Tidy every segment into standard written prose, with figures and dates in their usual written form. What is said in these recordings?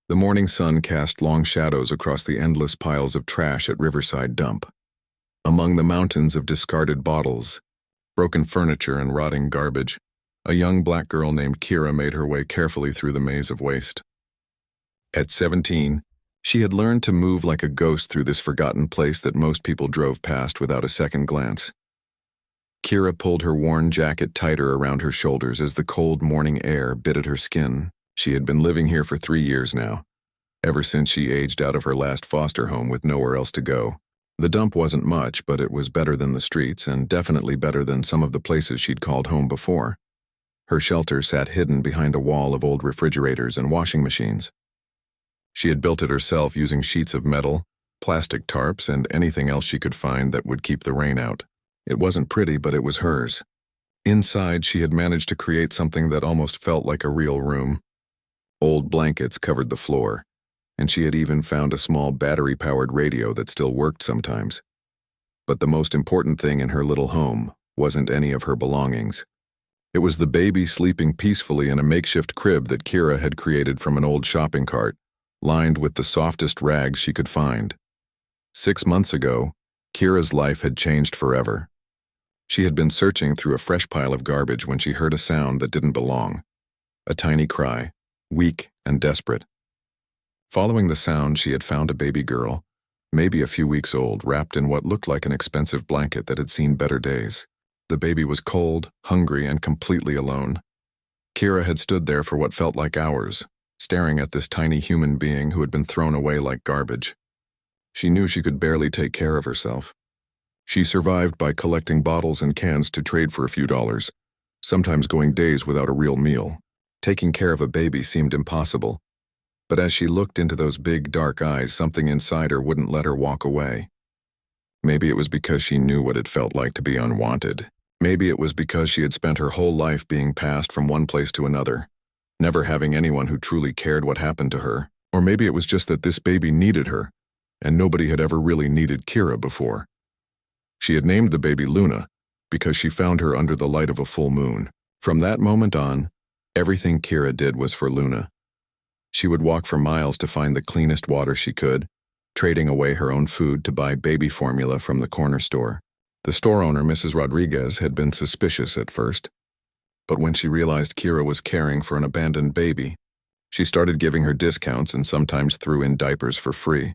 The morning sun cast long shadows across the endless piles of trash at Riverside Dump. Among the mountains of discarded bottles, broken furniture, and rotting garbage, a young black girl named Kira made her way carefully through the maze of waste. At 17, she had learned to move like a ghost through this forgotten place that most people drove past without a second glance. Kira pulled her worn jacket tighter around her shoulders as the cold morning air bit at her skin. She had been living here for 3 years now, ever since she aged out of her last foster home with nowhere else to go. The dump wasn't much, but it was better than the streets, and definitely better than some of the places she'd called home before. Her shelter sat hidden behind a wall of old refrigerators and washing machines. She had built it herself using sheets of metal, plastic tarps, and anything else she could find that would keep the rain out. It wasn't pretty, but it was hers. Inside, she had managed to create something that almost felt like a real room. Old blankets covered the floor, and she had even found a small battery-powered radio that still worked sometimes. But the most important thing in her little home wasn't any of her belongings. It was the baby sleeping peacefully in a makeshift crib that Kira had created from an old shopping cart, lined with the softest rags she could find. 6 months ago, Kira's life had changed forever. She had been searching through a fresh pile of garbage when she heard a sound that didn't belong. A tiny cry, weak and desperate. Following the sound, she had found a baby girl, maybe a few weeks old, wrapped in what looked like an expensive blanket that had seen better days. The baby was cold, hungry, and completely alone. Kira had stood there for what felt like hours, staring at this tiny human being who had been thrown away like garbage. She knew she could barely take care of herself. She survived by collecting bottles and cans to trade for a few dollars, sometimes going days without a real meal. Taking care of a baby seemed impossible. But as she looked into those big, dark eyes, something inside her wouldn't let her walk away. Maybe it was because she knew what it felt like to be unwanted. Maybe it was because she had spent her whole life being passed from one place to another, never having anyone who truly cared what happened to her. Or maybe it was just that this baby needed her, and nobody had ever really needed Kira before. She had named the baby Luna because she found her under the light of a full moon. From that moment on, everything Kira did was for Luna. She would walk for miles to find the cleanest water she could, trading away her own food to buy baby formula from the corner store. The store owner, Mrs. Rodriguez, had been suspicious at first, but when she realized Kira was caring for an abandoned baby, she started giving her discounts and sometimes threw in diapers for free.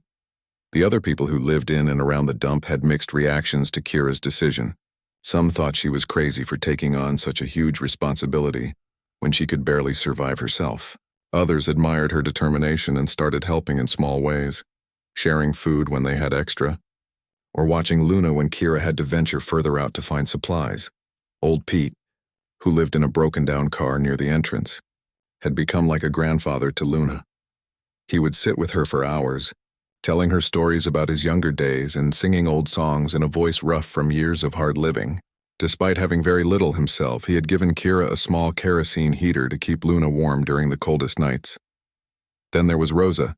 The other people who lived in and around the dump had mixed reactions to Kira's decision. Some thought she was crazy for taking on such a huge responsibility when she could barely survive herself. Others admired her determination and started helping in small ways, sharing food when they had extra, or watching Luna when Kira had to venture further out to find supplies. Old Pete, who lived in a broken-down car near the entrance, had become like a grandfather to Luna. He would sit with her for hours, telling her stories about his younger days and singing old songs in a voice rough from years of hard living. Despite having very little himself, he had given Kira a small kerosene heater to keep Luna warm during the coldest nights. Then there was Rosa,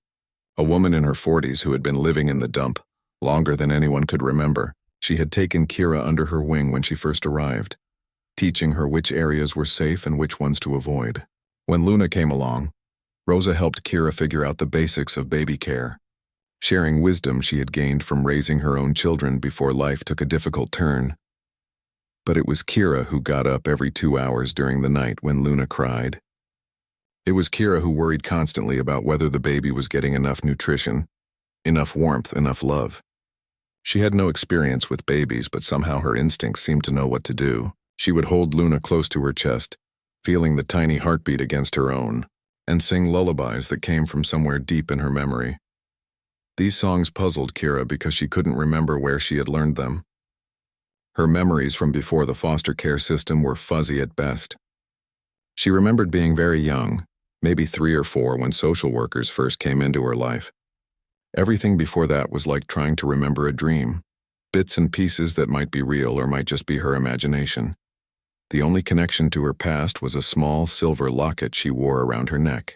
a woman in her 40s who had been living in the dump longer than anyone could remember. She had taken Kira under her wing when she first arrived, teaching her which areas were safe and which ones to avoid. When Luna came along, Rosa helped Kira figure out the basics of baby care, sharing wisdom she had gained from raising her own children before life took a difficult turn. But it was Kira who got up every 2 hours during the night when Luna cried. It was Kira who worried constantly about whether the baby was getting enough nutrition, enough warmth, enough love. She had no experience with babies, but somehow her instincts seemed to know what to do. She would hold Luna close to her chest, feeling the tiny heartbeat against her own, and sing lullabies that came from somewhere deep in her memory. These songs puzzled Kira because she couldn't remember where she had learned them. Her memories from before the foster care system were fuzzy at best. She remembered being very young, maybe 3 or 4, when social workers first came into her life. Everything before that was like trying to remember a dream, bits and pieces that might be real or might just be her imagination. The only connection to her past was a small silver locket she wore around her neck.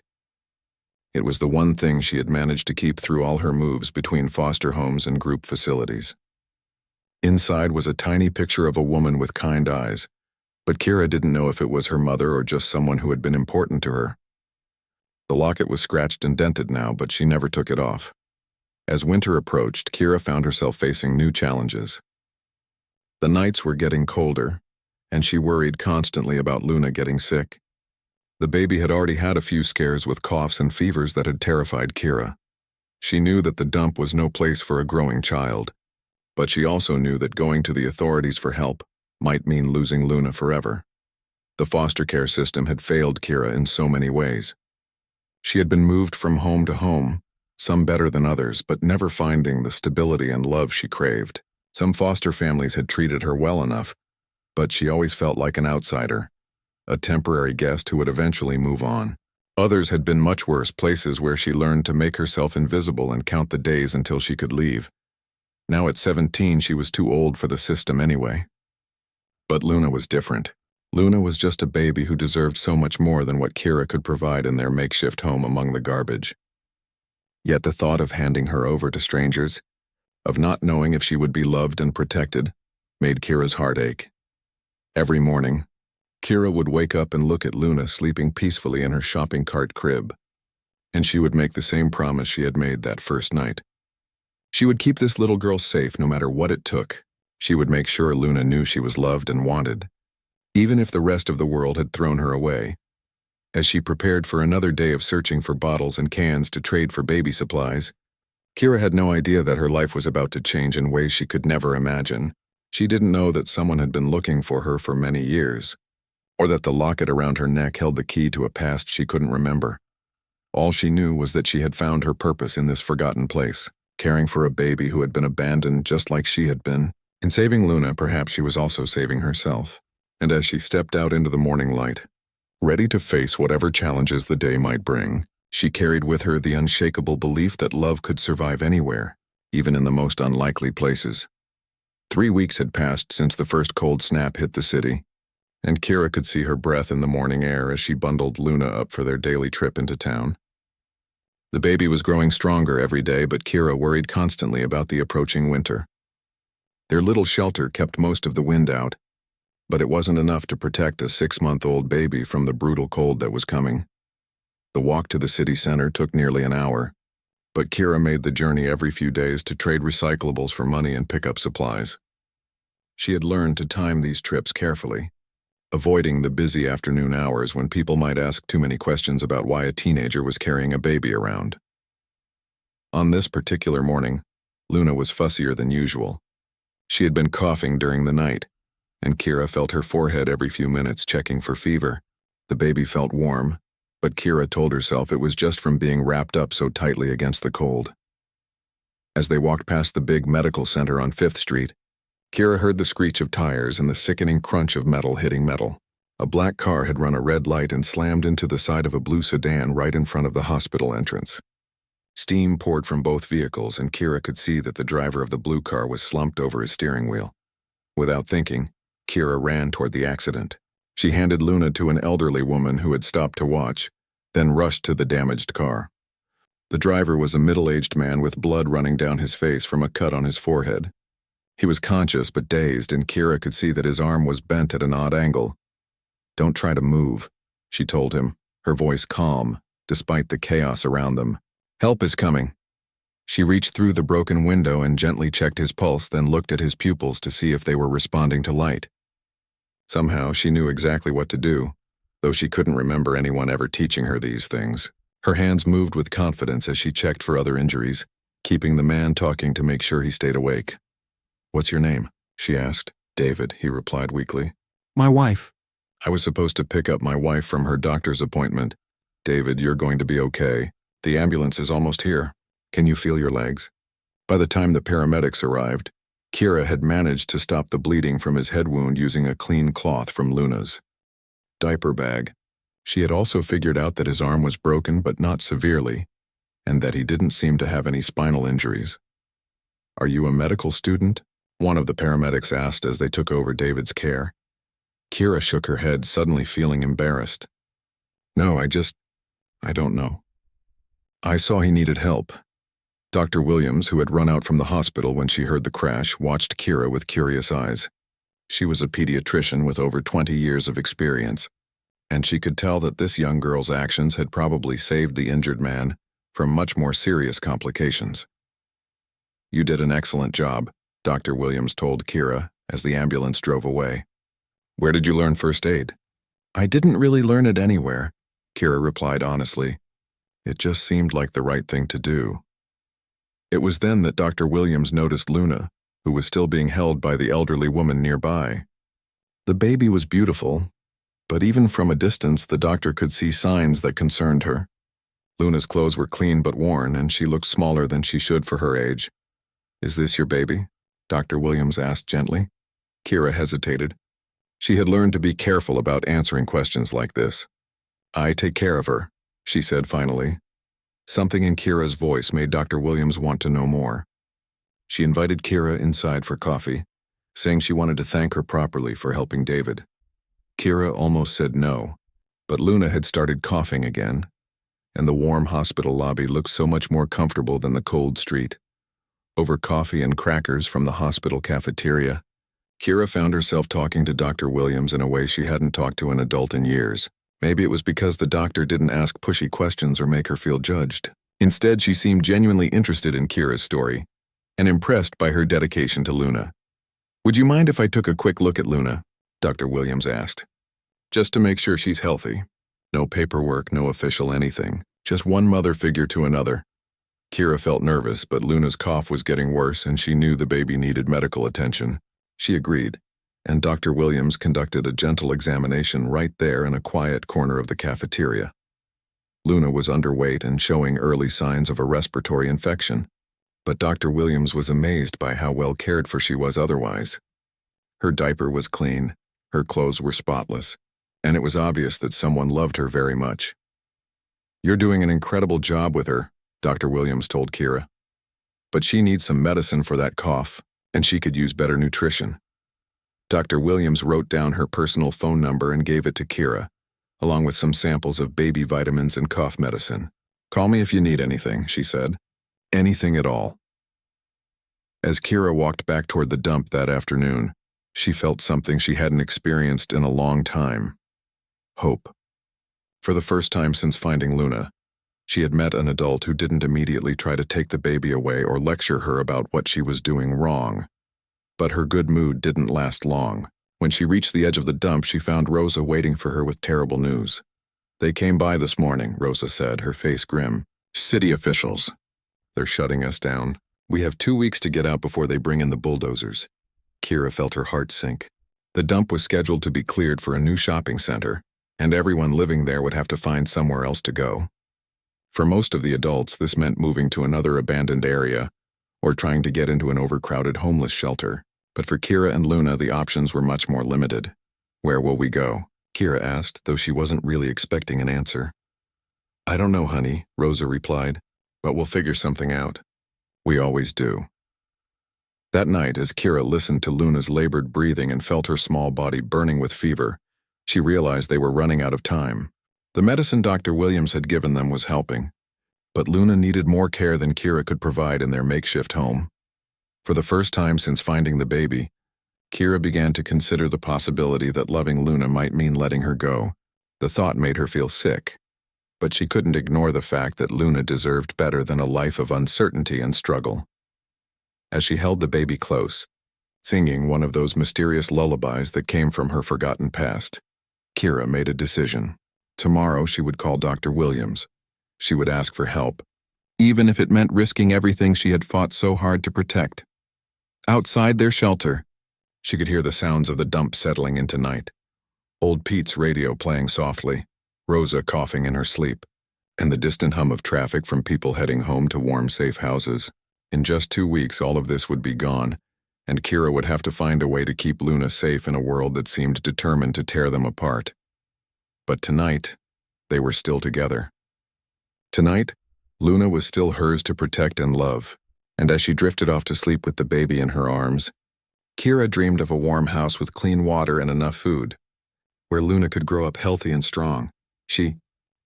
It was the one thing she had managed to keep through all her moves between foster homes and group facilities. Inside was a tiny picture of a woman with kind eyes, but Kira didn't know if it was her mother or just someone who had been important to her. The locket was scratched and dented now, but she never took it off. As winter approached, Kira found herself facing new challenges. The nights were getting colder, and she worried constantly about Luna getting sick. The baby had already had a few scares with coughs and fevers that had terrified Kira. She knew that the dump was no place for a growing child, but she also knew that going to the authorities for help might mean losing Luna forever. The foster care system had failed Kira in so many ways. She had been moved from home to home, some better than others, but never finding the stability and love she craved. Some foster families had treated her well enough, but she always felt like an outsider, a temporary guest who would eventually move on. Others had been much worse, places where she learned to make herself invisible and count the days until she could leave. Now at 17, she was too old for the system anyway. But Luna was different. Luna was just a baby who deserved so much more than what Kira could provide in their makeshift home among the garbage. Yet the thought of handing her over to strangers, of not knowing if she would be loved and protected, made Kira's heart ache. Every morning, Kira would wake up and look at Luna sleeping peacefully in her shopping cart crib, and she would make the same promise she had made that first night. She would keep this little girl safe no matter what it took. She would make sure Luna knew she was loved and wanted, even if the rest of the world had thrown her away. As she prepared for another day of searching for bottles and cans to trade for baby supplies, Kira had no idea that her life was about to change in ways she could never imagine. She didn't know that someone had been looking for her for many years, or that the locket around her neck held the key to a past she couldn't remember. All she knew was that she had found her purpose in this forgotten place, caring for a baby who had been abandoned just like she had been. In saving Luna, perhaps she was also saving herself. And as she stepped out into the morning light, ready to face whatever challenges the day might bring, she carried with her the unshakable belief that love could survive anywhere, even in the most unlikely places. 3 weeks had passed since the first cold snap hit the city, and Kira could see her breath in the morning air as she bundled Luna up for their daily trip into town. The baby was growing stronger every day, but Kira worried constantly about the approaching winter. Their little shelter kept most of the wind out, but it wasn't enough to protect a 6-month-old baby from the brutal cold that was coming. The walk to the city center took nearly an hour, but Kira made the journey every few days to trade recyclables for money and pick up supplies. She had learned to time these trips carefully, avoiding the busy afternoon hours when people might ask too many questions about why a teenager was carrying a baby around. On this particular morning, Luna was fussier than usual. She had been coughing during the night, and Kira felt her forehead every few minutes, checking for fever. The baby felt warm, but Kira told herself it was just from being wrapped up so tightly against the cold. As they walked past the big medical center on 5th Street, Kira heard the screech of tires and the sickening crunch of metal hitting metal. A black car had run a red light and slammed into the side of a blue sedan right in front of the hospital entrance. Steam poured from both vehicles, and Kira could see that the driver of the blue car was slumped over his steering wheel. Without thinking, Kira ran toward the accident. She handed Luna to an elderly woman who had stopped to watch, then rushed to the damaged car. The driver was a middle-aged man with blood running down his face from a cut on his forehead. He was conscious but dazed, and Kira could see that his arm was bent at an odd angle. "Don't try to move," she told him, her voice calm, despite the chaos around them. "Help is coming." She reached through the broken window and gently checked his pulse, then looked at his pupils to see if they were responding to light. Somehow, she knew exactly what to do, though she couldn't remember anyone ever teaching her these things. Her hands moved with confidence as she checked for other injuries, keeping the man talking to make sure he stayed awake. "What's your name?" she asked. "David," he replied weakly. "My wife." "I was supposed to pick up my wife from her doctor's appointment. David, you're going to be okay. The ambulance is almost here. Can you feel your legs?" By the time the paramedics arrived, Kira had managed to stop the bleeding from his head wound using a clean cloth from Luna's diaper bag. She had also figured out that his arm was broken but not severely, and that he didn't seem to have any spinal injuries. "Are you a medical student?" one of the paramedics asked as they took over David's care. Kira shook her head, suddenly feeling embarrassed. "No, I don't know. I saw he needed help." Dr. Williams, who had run out from the hospital when she heard the crash, watched Kira with curious eyes. She was a pediatrician with over 20 years of experience. and she could tell that this young girl's actions had probably saved the injured man from much more serious complications. "You did an excellent job," Dr. Williams told Kira as the ambulance drove away. "Where did you learn first aid?" "I didn't really learn it anywhere," Kira replied honestly. "It just seemed like the right thing to do." It was then that Dr. Williams noticed Luna, who was still being held by the elderly woman nearby. The baby was beautiful, but even from a distance the doctor could see signs that concerned her. Luna's clothes were clean but worn, and she looked smaller than she should for her age. "Is this your baby?" Dr. Williams asked gently. Kira hesitated. She had learned to be careful about answering questions like this. "I take care of her," she said finally. Something in Kira's voice made Dr. Williams want to know more. She invited Kira inside for coffee, saying she wanted to thank her properly for helping David. Kira almost said no, but Luna had started coughing again, and the warm hospital lobby looked so much more comfortable than the cold street. Over coffee and crackers from the hospital cafeteria, Kira found herself talking to Dr. Williams in a way she hadn't talked to an adult in years. Maybe it was because the doctor didn't ask pushy questions or make her feel judged. Instead, she seemed genuinely interested in Kira's story and impressed by her dedication to Luna. "Would you mind if I took a quick look at Luna?" Dr. Williams asked. "Just to make sure she's healthy. No paperwork, no official anything. Just one mother figure to another." Kira felt nervous, but Luna's cough was getting worse and she knew the baby needed medical attention. She agreed, and Dr. Williams conducted a gentle examination right there in a quiet corner of the cafeteria. Luna was underweight and showing early signs of a respiratory infection, but Dr. Williams was amazed by how well cared for she was otherwise. Her diaper was clean, her clothes were spotless, and it was obvious that someone loved her very much. "You're doing an incredible job with her," Dr. Williams told Kira. "But she needs some medicine for that cough, and she could use better nutrition." Dr. Williams wrote down her personal phone number and gave it to Kira, along with some samples of baby vitamins and cough medicine. "Call me if you need anything," she said. "Anything at all." As Kira walked back toward the dump that afternoon, she felt something she hadn't experienced in a long time. Hope. For the first time since finding Luna, she had met an adult who didn't immediately try to take the baby away or lecture her about what she was doing wrong. But her good mood didn't last long. When she reached the edge of the dump, she found Rosa waiting for her with terrible news. "They came by this morning," Rosa said, her face grim. "City officials. They're shutting us down. We have 2 weeks to get out before they bring in the bulldozers." Kira felt her heart sink. The dump was scheduled to be cleared for a new shopping center, and everyone living there would have to find somewhere else to go. For most of the adults, this meant moving to another abandoned area or trying to get into an overcrowded homeless shelter. But for Kira and Luna, the options were much more limited. "Where will we go?" Kira asked, though she wasn't really expecting an answer. "I don't know, honey," Rosa replied, "but we'll figure something out. We always do." That night, as Kira listened to Luna's labored breathing and felt her small body burning with fever, she realized they were running out of time. The medicine Dr. Williams had given them was helping, but Luna needed more care than Kira could provide in their makeshift home. For the first time since finding the baby, Kira began to consider the possibility that loving Luna might mean letting her go. The thought made her feel sick, but she couldn't ignore the fact that Luna deserved better than a life of uncertainty and struggle. As she held the baby close, singing one of those mysterious lullabies that came from her forgotten past, Kira made a decision. Tomorrow she would call Dr. Williams. She would ask for help, even if it meant risking everything she had fought so hard to protect. Outside their shelter, she could hear the sounds of the dump settling into night. Old Pete's radio playing softly, Rosa coughing in her sleep, and the distant hum of traffic from people heading home to warm, safe houses. In just 2 weeks, all of this would be gone, and Kira would have to find a way to keep Luna safe in a world that seemed determined to tear them apart. But tonight, they were still together. Tonight, Luna was still hers to protect and love, and as she drifted off to sleep with the baby in her arms, Kira dreamed of a warm house with clean water and enough food, where Luna could grow up healthy and strong. She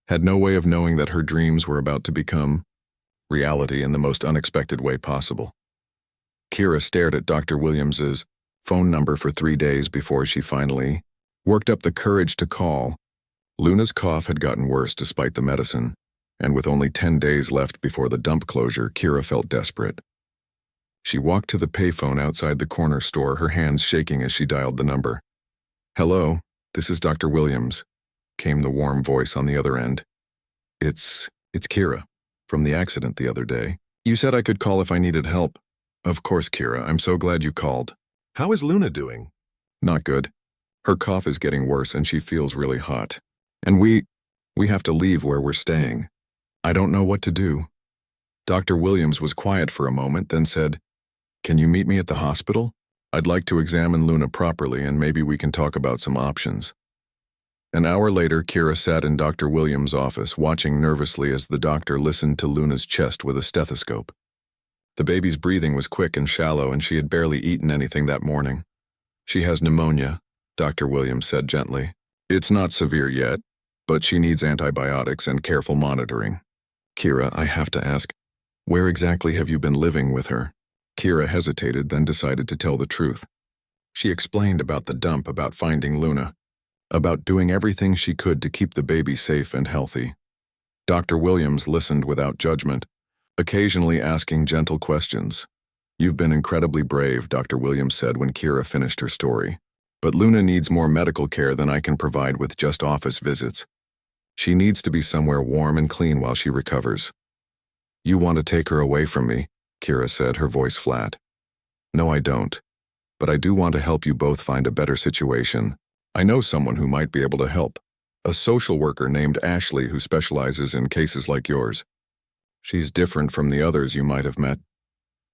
had no way of knowing that her dreams were about to become reality in the most unexpected way possible. Kira stared at Dr. Williams's phone number for 3 days before she finally worked up the courage to call. Luna's cough had gotten worse despite the medicine, and with only 10 days left before the dump closure, Kira felt desperate. She walked to the payphone outside the corner store, her hands shaking as she dialed the number. "Hello, this is Dr. Williams," came the warm voice on the other end. It's Kira, from the accident the other day. "You said I could call if I needed help." "Of course, Kira, I'm so glad you called." "How is Luna doing?" "Not good. Her cough is getting worse and she feels really hot. And we have to leave where we're staying. I don't know what to do." Dr. Williams was quiet for a moment, then said, "Can you meet me at the hospital? I'd like to examine Luna properly and maybe we can talk about some options." An hour later, Kira sat in Dr. Williams' office, watching nervously as the doctor listened to Luna's chest with a stethoscope. The baby's breathing was quick and shallow, and she had barely eaten anything that morning. "She has pneumonia," Dr. Williams said gently. "It's not severe yet, but she needs antibiotics and careful monitoring." "Kira, I have to ask, where exactly have you been living with her?" Kira hesitated, then decided to tell the truth. She explained about the dump, about finding Luna, about doing everything she could to keep the baby safe and healthy. Dr. Williams listened without judgment, occasionally asking gentle questions. "You've been incredibly brave," Dr. Williams said when Kira finished her story. "But Luna needs more medical care than I can provide with just office visits. She needs to be somewhere warm and clean while she recovers." "You want to take her away from me?" Kira said, her voice flat. "No, I don't. But I do want to help you both find a better situation. I know someone who might be able to help. A social worker named Ashley who specializes in cases like yours. She's different from the others you might have met.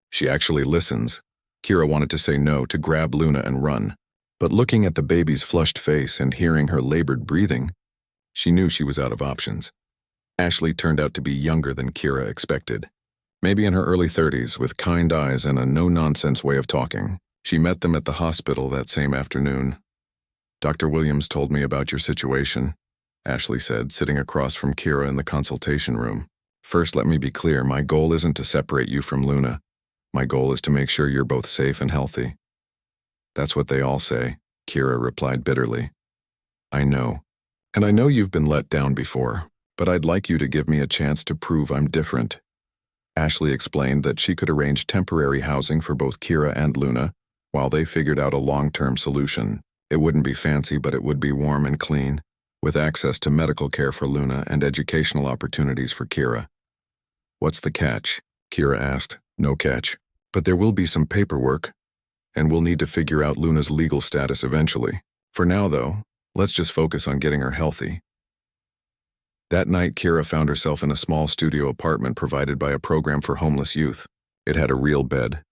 She actually listens." Kira wanted to say no, to grab Luna and run. But looking at the baby's flushed face and hearing her labored breathing, she knew she was out of options. Ashley turned out to be younger than Kira expected. Maybe in her early 30s, with kind eyes and a no-nonsense way of talking. She met them at the hospital that same afternoon. "Dr. Williams told me about your situation," Ashley said, sitting across from Kira in the consultation room. "First, let me be clear, my goal isn't to separate you from Luna. My goal is to make sure you're both safe and healthy." "That's what they all say," Kira replied bitterly. "I know. And I know you've been let down before, but I'd like you to give me a chance to prove I'm different." Ashley explained that she could arrange temporary housing for both Kira and Luna while they figured out a long-term solution. It wouldn't be fancy, but it would be warm and clean, with access to medical care for Luna and educational opportunities for Kira. "What's the catch?" Kira asked. "No catch. But there will be some paperwork, and we'll need to figure out Luna's legal status eventually. For now, though, let's just focus on getting her healthy." That night, Kira found herself in a small studio apartment provided by a program for homeless youth. It had a real bed,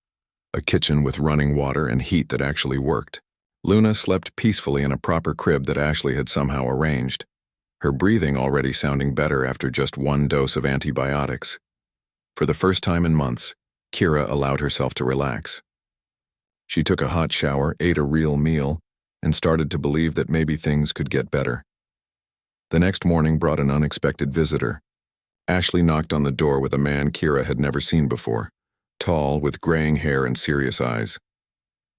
a kitchen with running water and heat that actually worked. Luna slept peacefully in a proper crib that Ashley had somehow arranged, her breathing already sounding better after just one dose of antibiotics. For the first time in months, Kira allowed herself to relax. She took a hot shower, ate a real meal, and started to believe that maybe things could get better. The next morning brought an unexpected visitor. Ashley knocked on the door with a man Kira had never seen before, tall, with graying hair and serious eyes.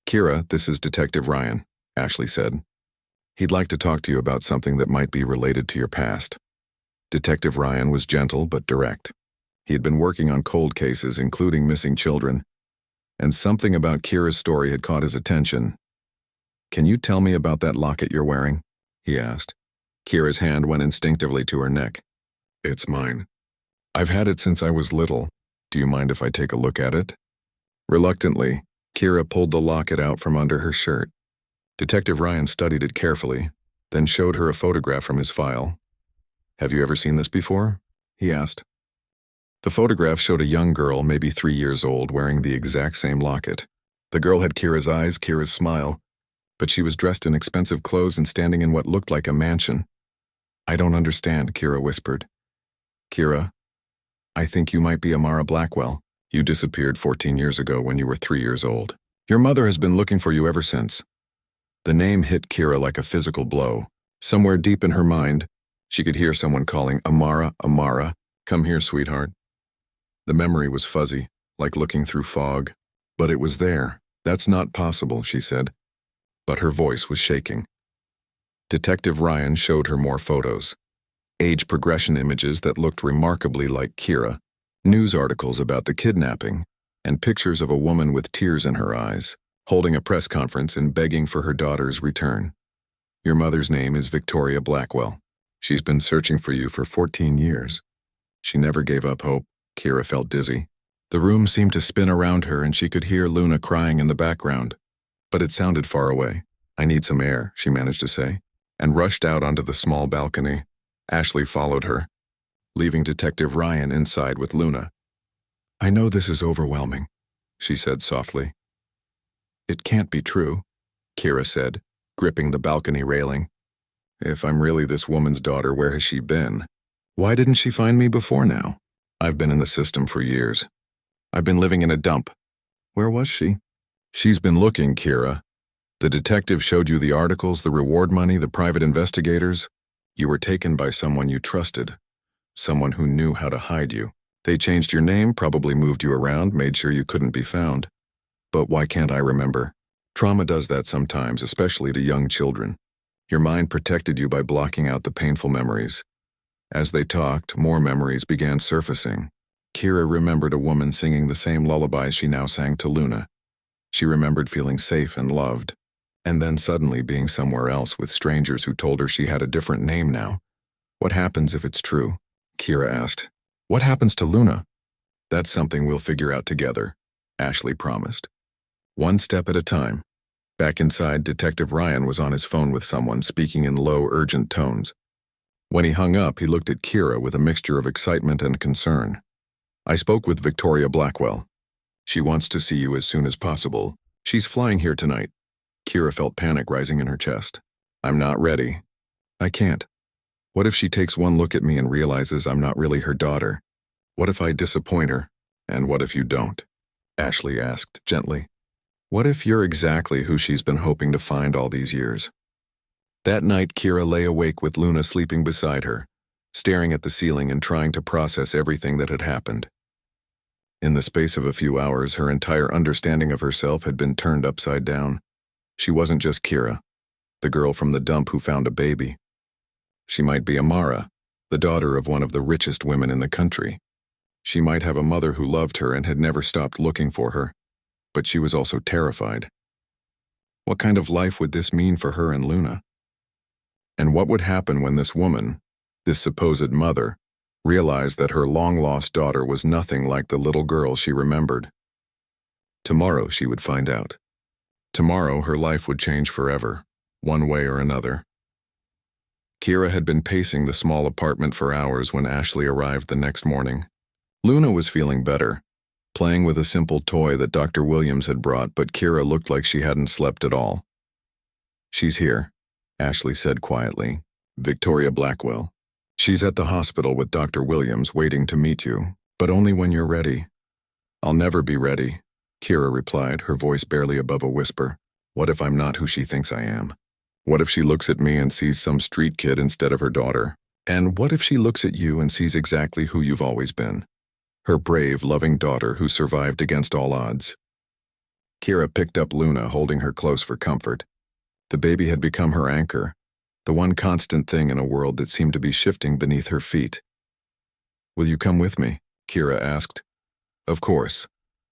"Kira, this is Detective Ryan," Ashley said. "He'd like to talk to you about something that might be related to your past." Detective Ryan was gentle but direct. He had been working on cold cases, including missing children, and something about Kira's story had caught his attention. "Can you tell me about that locket you're wearing?" he asked. Kira's hand went instinctively to her neck. "It's mine. I've had it since I was little. Do you mind if I take a look at it?" Reluctantly, Kira pulled the locket out from under her shirt. Detective Ryan studied it carefully, then showed her a photograph from his file. "Have you ever seen this before?" he asked. The photograph showed a young girl, maybe 3 years old, wearing the exact same locket. The girl had Kira's eyes, Kira's smile, but she was dressed in expensive clothes and standing in what looked like a mansion. "I don't understand," Kira whispered. "Kira, I think you might be Amara Blackwell. You disappeared 14 years ago when you were 3 years old. Your mother has been looking for you ever since." The name hit Kira like a physical blow. Somewhere deep in her mind, she could hear someone calling, "Amara, Amara, come here, sweetheart." The memory was fuzzy, like looking through fog. But it was there. "That's not possible," she said. But her voice was shaking. Detective Ryan showed her more photos. Age progression images that looked remarkably like Kira, news articles about the kidnapping, and pictures of a woman with tears in her eyes, holding a press conference and begging for her daughter's return. Your mother's name is Victoria Blackwell. She's been searching for you for 14 years. She never gave up hope. Kira felt dizzy. The room seemed to spin around her and she could hear Luna crying in the background. But it sounded far away. I need some air, she managed to say, and rushed out onto the small balcony. Ashley followed her, leaving Detective Ryan inside with Luna. I know this is overwhelming, she said softly. It can't be true, Kira said, gripping the balcony railing. If I'm really this woman's daughter, where has she been? Why didn't she find me before now? I've been in the system for years. I've been living in a dump. Where was she? She's been looking, Kira. The detective showed you the articles, the reward money, the private investigators. You were taken by someone you trusted, someone who knew how to hide you. They changed your name, probably moved you around, made sure you couldn't be found. But why can't I remember? Trauma does that sometimes, especially to young children. Your mind protected you by blocking out the painful memories. As they talked, more memories began surfacing. Kira remembered a woman singing the same lullabies she now sang to Luna. She remembered feeling safe and loved, and then suddenly being somewhere else with strangers who told her she had a different name now. What happens if it's true? Kira asked. What happens to Luna? That's something we'll figure out together, Ashley promised. One step at a time. Back inside, Detective Ryan was on his phone with someone, speaking in low, urgent tones. When he hung up, he looked at Kira with a mixture of excitement and concern. I spoke with Victoria Blackwell. She wants to see you as soon as possible. She's flying here tonight. Kira felt panic rising in her chest. I'm not ready. I can't. What if she takes one look at me and realizes I'm not really her daughter? What if I disappoint her? And what if you don't? Ashley asked gently. What if you're exactly who she's been hoping to find all these years? That night, Kira lay awake with Luna sleeping beside her, staring at the ceiling and trying to process everything that had happened. In the space of a few hours, her entire understanding of herself had been turned upside down. She wasn't just Kira, the girl from the dump who found a baby. She might be Amara, the daughter of one of the richest women in the country. She might have a mother who loved her and had never stopped looking for her, but she was also terrified. What kind of life would this mean for her and Luna? And what would happen when this woman, this supposed mother, realized that her long-lost daughter was nothing like the little girl she remembered? Tomorrow she would find out. Tomorrow her life would change forever, one way or another. Kira had been pacing the small apartment for hours when Ashley arrived the next morning. Luna was feeling better, playing with a simple toy that Dr. Williams had brought, but Kira looked like she hadn't slept at all. She's here, Ashley said quietly. Victoria Blackwell. She's at the hospital with Dr. Williams waiting to meet you, but only when you're ready. I'll never be ready, Kira replied, her voice barely above a whisper. What if I'm not who she thinks I am? What if she looks at me and sees some street kid instead of her daughter? And what if she looks at you and sees exactly who you've always been? Her brave, loving daughter who survived against all odds. Kira picked up Luna, holding her close for comfort. The baby had become her anchor, the one constant thing in a world that seemed to be shifting beneath her feet. Will you come with me? Kira asked. Of course.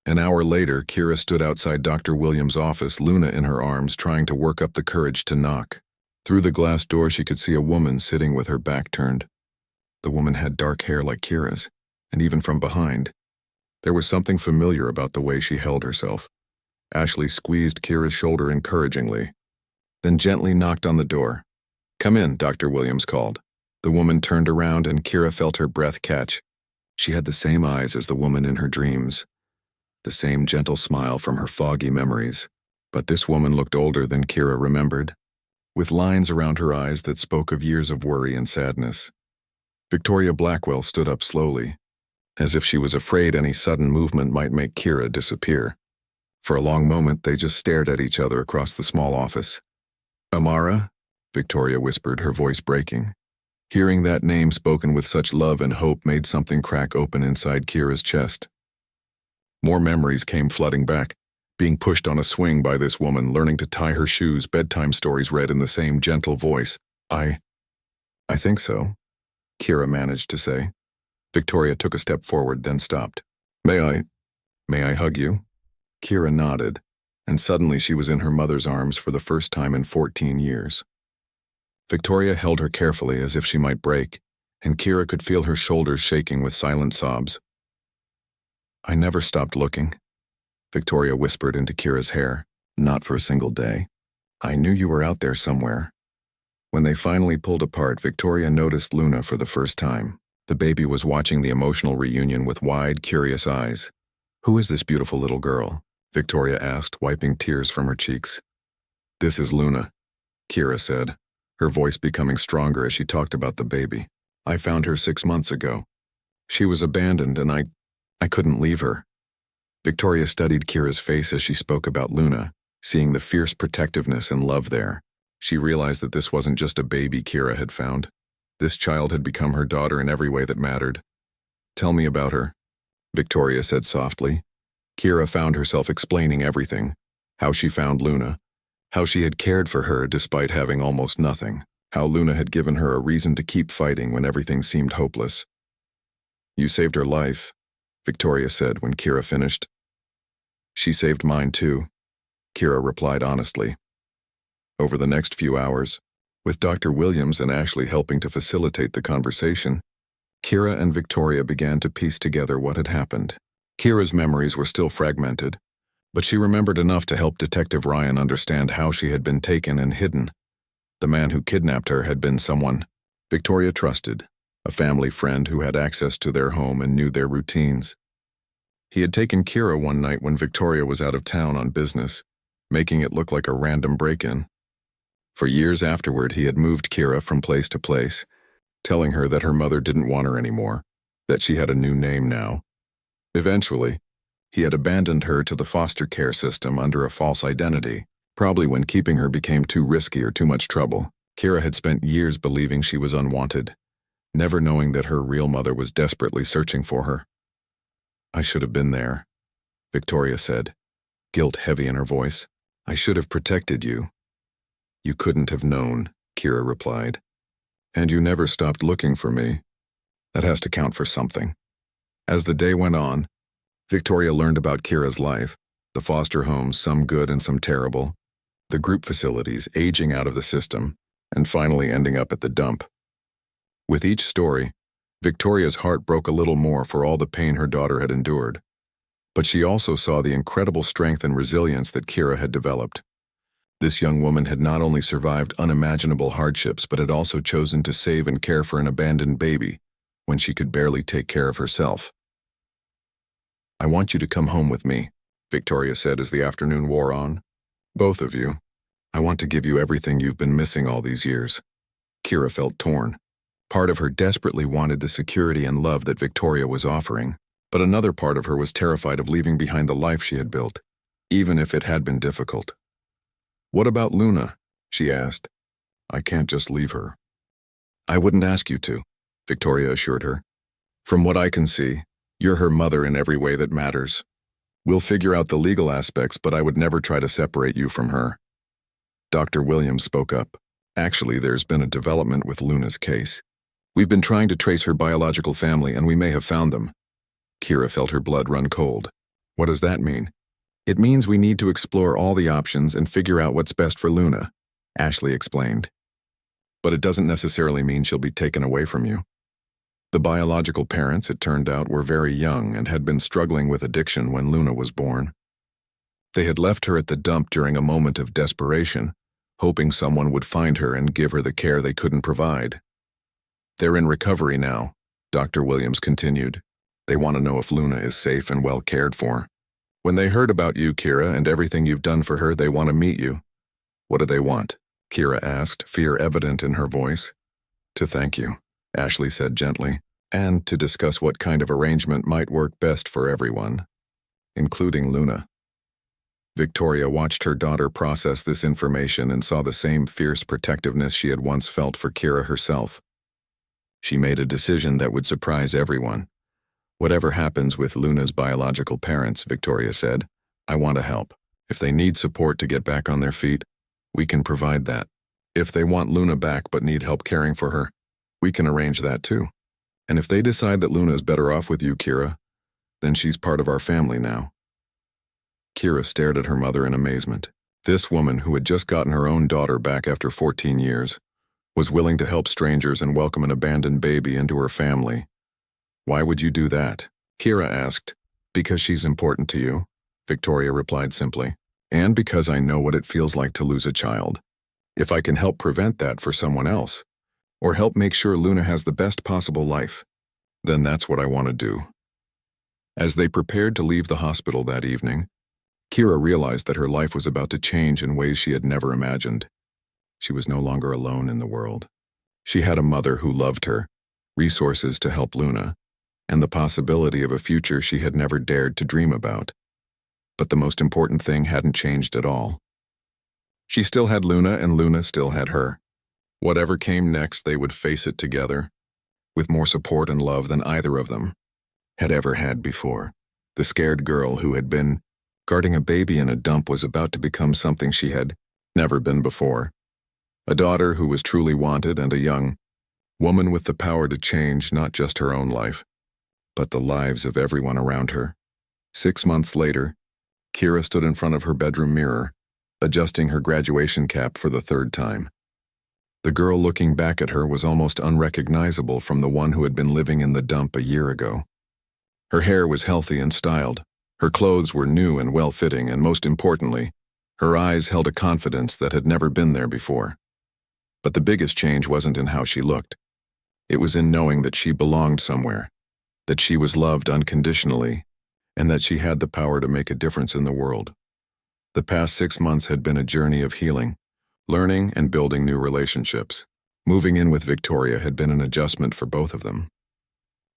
An hour later, Kira stood outside Dr. Williams' office, Luna in her arms, trying to work up the courage to knock. Through the glass door, she could see a woman sitting with her back turned. The woman had dark hair like Kira's, and even from behind, there was something familiar about the way she held herself. Ashley squeezed Kira's shoulder encouragingly, then gently knocked on the door. Come in, Dr. Williams called. The woman turned around and Kira felt her breath catch. She had the same eyes as the woman in her dreams, the same gentle smile from her foggy memories. But this woman looked older than Kira remembered, with lines around her eyes that spoke of years of worry and sadness. Victoria Blackwell stood up slowly, as if she was afraid any sudden movement might make Kira disappear. For a long moment, they just stared at each other across the small office. Amara? Victoria whispered, her voice breaking. Hearing that name spoken with such love and hope made something crack open inside Kira's chest. More memories came flooding back, being pushed on a swing by this woman, learning to tie her shoes, bedtime stories read in the same gentle voice. I think so, Kira managed to say. Victoria took a step forward, then stopped. May I hug you? Kira nodded, and suddenly she was in her mother's arms for the first time in 14 years. Victoria held her carefully as if she might break, and Kira could feel her shoulders shaking with silent sobs. I never stopped looking, Victoria whispered into Kira's hair. Not for a single day. I knew you were out there somewhere. When they finally pulled apart, Victoria noticed Luna for the first time. The baby was watching the emotional reunion with wide, curious eyes. Who is this beautiful little girl? Victoria asked, wiping tears from her cheeks. This is Luna, Kira said, her voice becoming stronger as she talked about the baby. I found her 6 months ago. She was abandoned and I couldn't leave her. Victoria studied Kira's face as she spoke about Luna, seeing the fierce protectiveness and love there. She realized that this wasn't just a baby Kira had found. This child had become her daughter in every way that mattered. Tell me about her, Victoria said softly. Kira found herself explaining everything, how she found Luna, how she had cared for her despite having almost nothing, how Luna had given her a reason to keep fighting when everything seemed hopeless. You saved her life, Victoria said when Kira finished. She saved mine too, Kira replied honestly. Over the next few hours, with Dr. Williams and Ashley helping to facilitate the conversation, Kira and Victoria began to piece together what had happened. Kira's memories were still fragmented, but she remembered enough to help Detective Ryan understand how she had been taken and hidden. The man who kidnapped her had been someone Victoria trusted, a family friend who had access to their home and knew their routines. He had taken Kira one night when Victoria was out of town on business, making it look like a random break-in. For years afterward, he had moved Kira from place to place, telling her that her mother didn't want her anymore, that she had a new name now. Eventually, he had abandoned her to the foster care system under a false identity, probably when keeping her became too risky or too much trouble. Kira had spent years believing she was unwanted, never knowing that her real mother was desperately searching for her. I should have been there, Victoria said, guilt heavy in her voice. I should have protected you. You couldn't have known, Kira replied. And you never stopped looking for me. That has to count for something. As the day went on, Victoria learned about Kira's life, the foster homes, some good and some terrible, the group facilities aging out of the system, and finally ending up at the dump. With each story, Victoria's heart broke a little more for all the pain her daughter had endured. But she also saw the incredible strength and resilience that Kira had developed. This young woman had not only survived unimaginable hardships, but had also chosen to save and care for an abandoned baby when she could barely take care of herself. I want you to come home with me, Victoria said as the afternoon wore on. Both of you. I want to give you everything you've been missing all these years. Kira felt torn. Part of her desperately wanted the security and love that Victoria was offering, but another part of her was terrified of leaving behind the life she had built, even if it had been difficult. What about Luna? She asked. I can't just leave her. I wouldn't ask you to, Victoria assured her. From what I can see, you're her mother in every way that matters. We'll figure out the legal aspects, but I would never try to separate you from her. Dr. Williams spoke up. Actually, there's been a development with Luna's case. We've been trying to trace her biological family, and we may have found them. Kira felt her blood run cold. What does that mean? It means we need to explore all the options and figure out what's best for Luna, Ashley explained. But it doesn't necessarily mean she'll be taken away from you. The biological parents, it turned out, were very young and had been struggling with addiction when Luna was born. They had left her at the dump during a moment of desperation, hoping someone would find her and give her the care they couldn't provide. They're in recovery now, Dr. Williams continued. They want to know if Luna is safe and well cared for. When they heard about you, Kira, and everything you've done for her, they want to meet you. What do they want? Kira asked, fear evident in her voice. To thank you, Ashley said gently, and to discuss what kind of arrangement might work best for everyone, including Luna. Victoria watched her daughter process this information and saw the same fierce protectiveness she had once felt for Kira herself. She made a decision that would surprise everyone. Whatever happens with Luna's biological parents, Victoria said, I want to help. If they need support to get back on their feet, we can provide that. If they want Luna back but need help caring for her, we can arrange that too. And if they decide that Luna is better off with you, Kira, then she's part of our family now." Kira stared at her mother in amazement. This woman, who had just gotten her own daughter back after 14 years, was willing to help strangers and welcome an abandoned baby into her family. "Why would you do that?" Kira asked. "Because she's important to you," Victoria replied simply. "And because I know what it feels like to lose a child. If I can help prevent that for someone else, or help make sure Luna has the best possible life, then that's what I want to do." As they prepared to leave the hospital that evening, Kira realized that her life was about to change in ways she had never imagined. She was no longer alone in the world. She had a mother who loved her, resources to help Luna, and the possibility of a future she had never dared to dream about. But the most important thing hadn't changed at all. She still had Luna, and Luna still had her. Whatever came next, they would face it together, with more support and love than either of them had ever had before. The scared girl who had been guarding a baby in a dump was about to become something she had never been before. A daughter who was truly wanted, and a young woman with the power to change not just her own life, but the lives of everyone around her. 6 months later, Kira stood in front of her bedroom mirror, adjusting her graduation cap for the 3rd time. The girl looking back at her was almost unrecognizable from the one who had been living in the dump a year ago. Her hair was healthy and styled, her clothes were new and well-fitting, and most importantly, her eyes held a confidence that had never been there before. But the biggest change wasn't in how she looked. It was in knowing that she belonged somewhere, that she was loved unconditionally, and that she had the power to make a difference in the world. The past 6 months had been a journey of healing, learning and building new relationships. Moving in with Victoria had been an adjustment for both of them.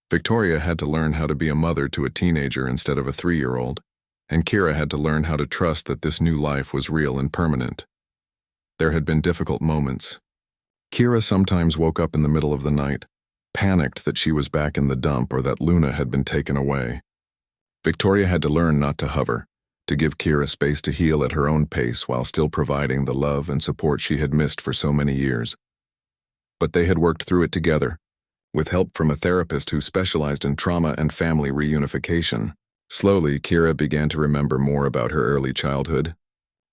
Victoria had to learn how to be a mother to a teenager instead of a 3-year-old, and Kira had to learn how to trust that this new life was real and permanent. There had been difficult moments. Kira sometimes woke up in the middle of the night, panicked that she was back in the dump or that Luna had been taken away. Victoria had to learn not to hover, to give Kira space to heal at her own pace while still providing the love and support she had missed for so many years. But they had worked through it together, with help from a therapist who specialized in trauma and family reunification. Slowly, Kira began to remember more about her early childhood,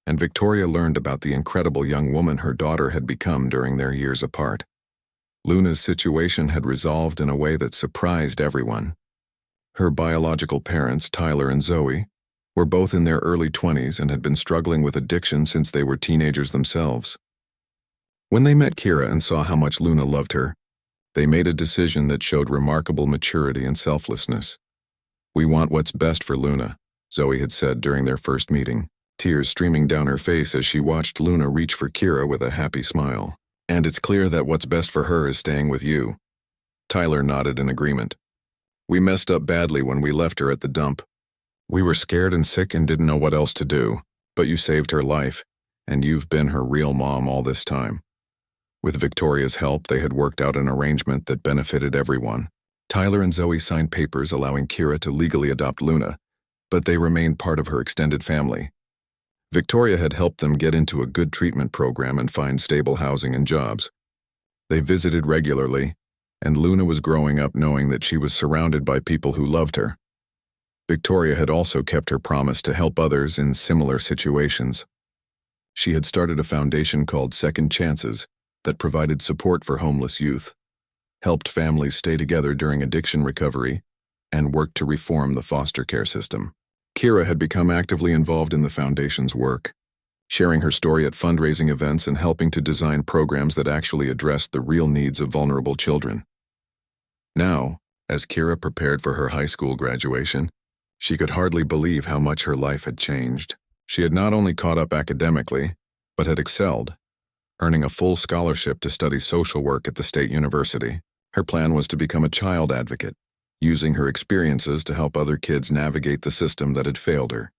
and Victoria learned about the incredible young woman her daughter had become during their years apart. Luna's situation had resolved in a way that surprised everyone. Her biological parents, Tyler and Zoe, were both in their early 20s and had been struggling with addiction since they were teenagers themselves. When they met Kira and saw how much Luna loved her, they made a decision that showed remarkable maturity and selflessness. "We want what's best for Luna," Zoe had said during their first meeting, tears streaming down her face as she watched Luna reach for Kira with a happy smile. "And it's clear that what's best for her is staying with you." Tyler nodded in agreement. "We messed up badly when we left her at the dump. We were scared and sick and didn't know what else to do, but you saved her life, and you've been her real mom all this time." With Victoria's help, they had worked out an arrangement that benefited everyone. Tyler and Zoe signed papers allowing Kira to legally adopt Luna, but they remained part of her extended family. Victoria had helped them get into a good treatment program and find stable housing and jobs. They visited regularly, and Luna was growing up knowing that she was surrounded by people who loved her. Victoria had also kept her promise to help others in similar situations. She had started a foundation called Second Chances that provided support for homeless youth, helped families stay together during addiction recovery, and worked to reform the foster care system. Kira had become actively involved in the foundation's work, sharing her story at fundraising events and helping to design programs that actually addressed the real needs of vulnerable children. Now, as Kira prepared for her high school graduation, she could hardly believe how much her life had changed. She had not only caught up academically, but had excelled, earning a full scholarship to study social work at the state university. Her plan was to become a child advocate, using her experiences to help other kids navigate the system that had failed her.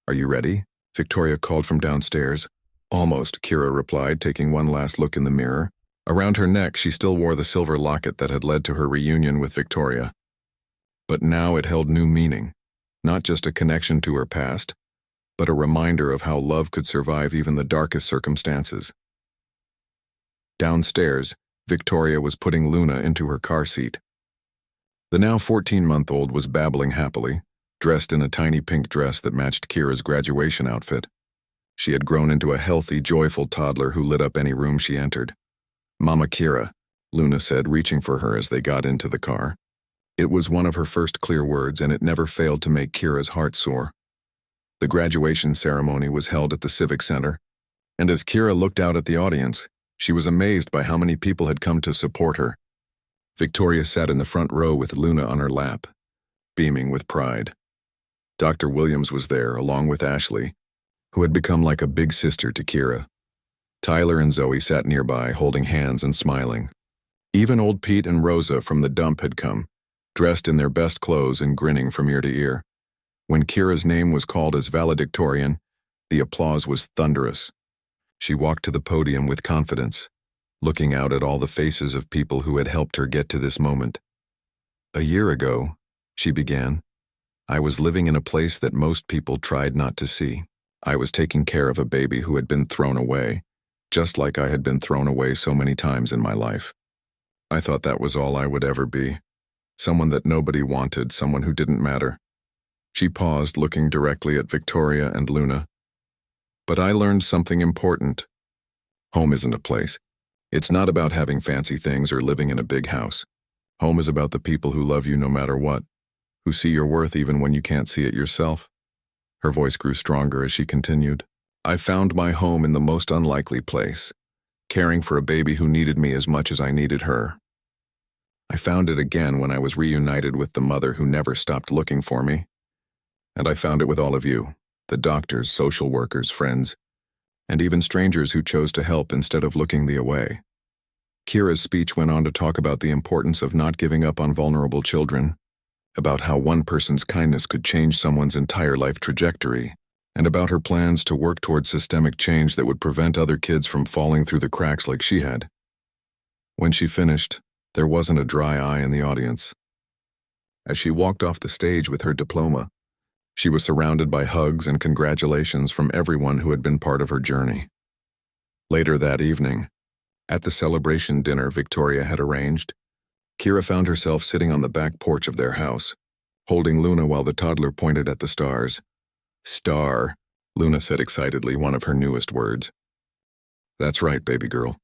"Are you ready?" Victoria called from downstairs. "Almost," Kira replied, taking one last look in the mirror. Around her neck, she still wore the silver locket that had led to her reunion with Victoria. But now it held new meaning, not just a connection to her past, but a reminder of how love could survive even the darkest circumstances. Downstairs, Victoria was putting Luna into her car seat. The now 14-month-old was babbling happily, dressed in a tiny pink dress that matched Kira's graduation outfit. She had grown into a healthy, joyful toddler who lit up any room she entered. "Mama Kira," Luna said, reaching for her as they got into the car. It was one of her first clear words, and it never failed to make Kira's heart soar. The graduation ceremony was held at the Civic Center, and as Kira looked out at the audience, she was amazed by how many people had come to support her. Victoria sat in the front row with Luna on her lap, beaming with pride. Dr. Williams was there, along with Ashley, who had become like a big sister to Kira. Tyler and Zoe sat nearby, holding hands and smiling. Even old Pete and Rosa from the dump had come, dressed in their best clothes and grinning from ear to ear. When Kira's name was called as valedictorian, the applause was thunderous. She walked to the podium with confidence, looking out at all the faces of people who had helped her get to this moment. "A year ago," she began, "I was living in a place that most people tried not to see. I was taking care of a baby who had been thrown away, just like I had been thrown away so many times in my life. I thought that was all I would ever be. Someone that nobody wanted, someone who didn't matter." She paused, looking directly at Victoria and Luna. "But I learned something important. Home isn't a place. It's not about having fancy things or living in a big house. Home is about the people who love you no matter what, who see your worth even when you can't see it yourself." Her voice grew stronger as she continued. "I found my home in the most unlikely place, caring for a baby who needed me as much as I needed her. I found it again when I was reunited with the mother who never stopped looking for me. And I found it with all of you, the doctors, social workers, friends, and even strangers who chose to help instead of looking the away." Kira's speech went on to talk about the importance of not giving up on vulnerable children, about how one person's kindness could change someone's entire life trajectory, and about her plans to work towards systemic change that would prevent other kids from falling through the cracks like she had. When she finished, there wasn't a dry eye in the audience. As she walked off the stage with her diploma, she was surrounded by hugs and congratulations from everyone who had been part of her journey. Later that evening, at the celebration dinner Victoria had arranged, Kira found herself sitting on the back porch of their house, holding Luna while the toddler pointed at the stars. "Star," Luna said excitedly, one of her newest words. "That's right, baby girl.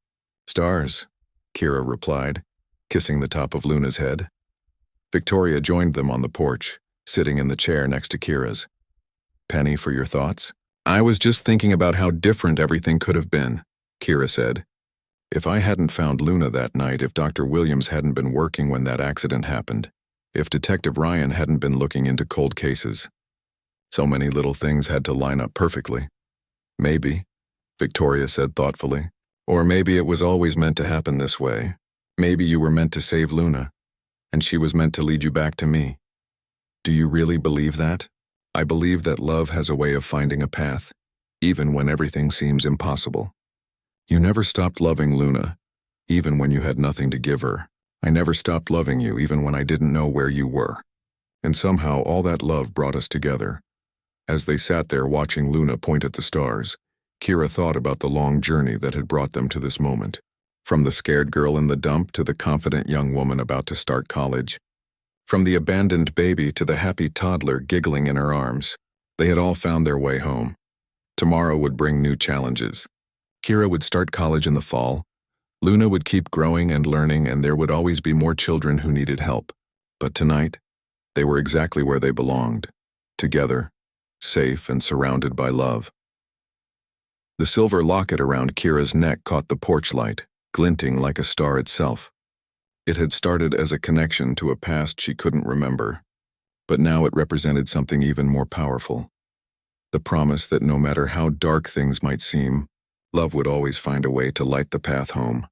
Stars," Kira replied, kissing the top of Luna's head. Victoria joined them on the porch, sitting in the chair next to Kira's. "Penny, for your thoughts?" "I was just thinking about how different everything could have been," Kira said. "If I hadn't found Luna that night, if Dr. Williams hadn't been working when that accident happened, if Detective Ryan hadn't been looking into cold cases. So many little things had to line up perfectly. Maybe," Victoria said thoughtfully, "or maybe it was always meant to happen this way. Maybe you were meant to save Luna, and she was meant to lead you back to me." "Do you really believe that?" "I believe that love has a way of finding a path, even when everything seems impossible. You never stopped loving Luna, even when you had nothing to give her. I never stopped loving you, even when I didn't know where you were. And somehow all that love brought us together." As they sat there watching Luna point at the stars, Kira thought about the long journey that had brought them to this moment. From the scared girl in the dump to the confident young woman about to start college. From the abandoned baby to the happy toddler giggling in her arms, they had all found their way home. Tomorrow would bring new challenges. Kira would start college in the fall, Luna would keep growing and learning, and there would always be more children who needed help. But tonight, they were exactly where they belonged, together, safe and surrounded by love. The silver locket around Kira's neck caught the porch light, glinting like a star itself. It had started as a connection to a past she couldn't remember, but now it represented something even more powerful. The promise that no matter how dark things might seem, love would always find a way to light the path home.